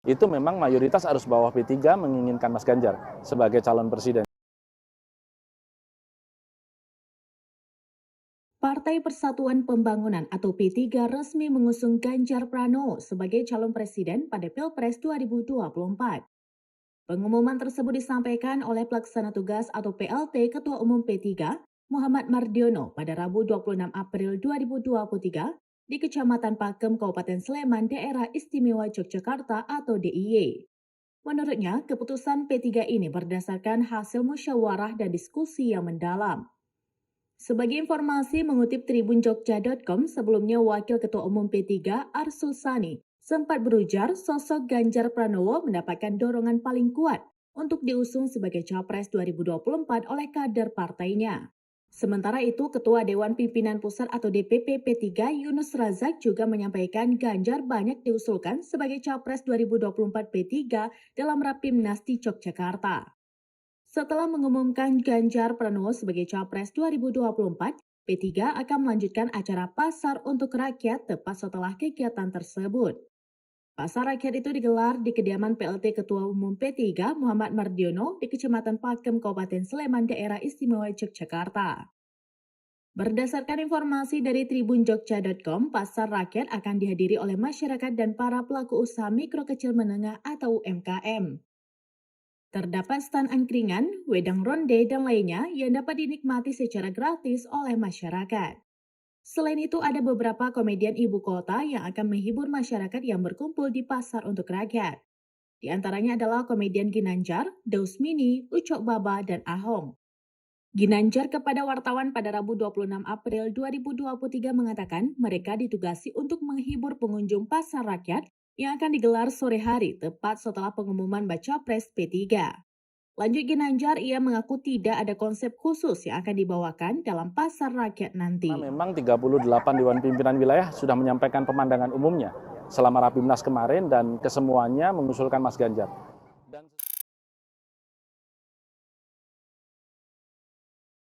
Itu memang mayoritas arus bawah P3 menginginkan Mas Ganjar sebagai calon presiden. Partai Persatuan Pembangunan atau P3 resmi mengusung Ganjar Pranowo sebagai calon presiden pada Pilpres 2024. Pengumuman tersebut disampaikan oleh Pelaksana Tugas atau PLT Ketua Umum P3, Muhammad Mardiono pada Rabu 26 April 2023 di Kecamatan Pakem, Kabupaten Sleman, Daerah Istimewa Yogyakarta atau DIY. Menurutnya, keputusan P3 ini berdasarkan hasil musyawarah dan diskusi yang mendalam. Sebagai informasi mengutip tribunjogja.com, sebelumnya Wakil Ketua Umum P3 Arsul Sani sempat berujar sosok Ganjar Pranowo mendapatkan dorongan paling kuat untuk diusung sebagai Capres 2024 oleh kader partainya. Sementara itu, Ketua Dewan Pimpinan Pusat atau DPP P3 Yunus Razak juga menyampaikan Ganjar banyak diusulkan sebagai Capres 2024 P3 dalam Rapimnas di Yogyakarta. Setelah mengumumkan Ganjar Pranowo sebagai Capres 2024, P3 akan melanjutkan acara Pasar untuk Rakyat tepat setelah kegiatan tersebut. Pasar Rakyat itu digelar di kediaman PLT Ketua Umum P3 Muhammad Mardiono di Kecamatan Pakem, Kabupaten Sleman, Daerah Istimewa Yogyakarta. Berdasarkan informasi dari tribunjogja.com, Pasar Rakyat akan dihadiri oleh masyarakat dan para pelaku usaha mikro kecil menengah atau UMKM. Terdapat stand angkringan, wedang ronde, dan lainnya yang dapat dinikmati secara gratis oleh masyarakat. Selain itu, ada beberapa komedian ibu kota yang akan menghibur masyarakat yang berkumpul di pasar untuk rakyat. Di antaranya adalah komedian Ginanjar, Daus Mini, Ucok Baba, dan Ahong. Ginanjar kepada wartawan pada Rabu 26 April 2023 mengatakan mereka ditugasi untuk menghibur pengunjung pasar rakyat yang akan digelar sore hari tepat setelah pengumuman baca pres P3. Lanjut Ginanjar, ia mengaku tidak ada konsep khusus yang akan dibawakan dalam pasar rakyat nanti. Memang 38 Dewan Pimpinan Wilayah sudah menyampaikan pemandangan umumnya selama Rapimnas kemarin dan kesemuanya mengusulkan Mas Ganjar.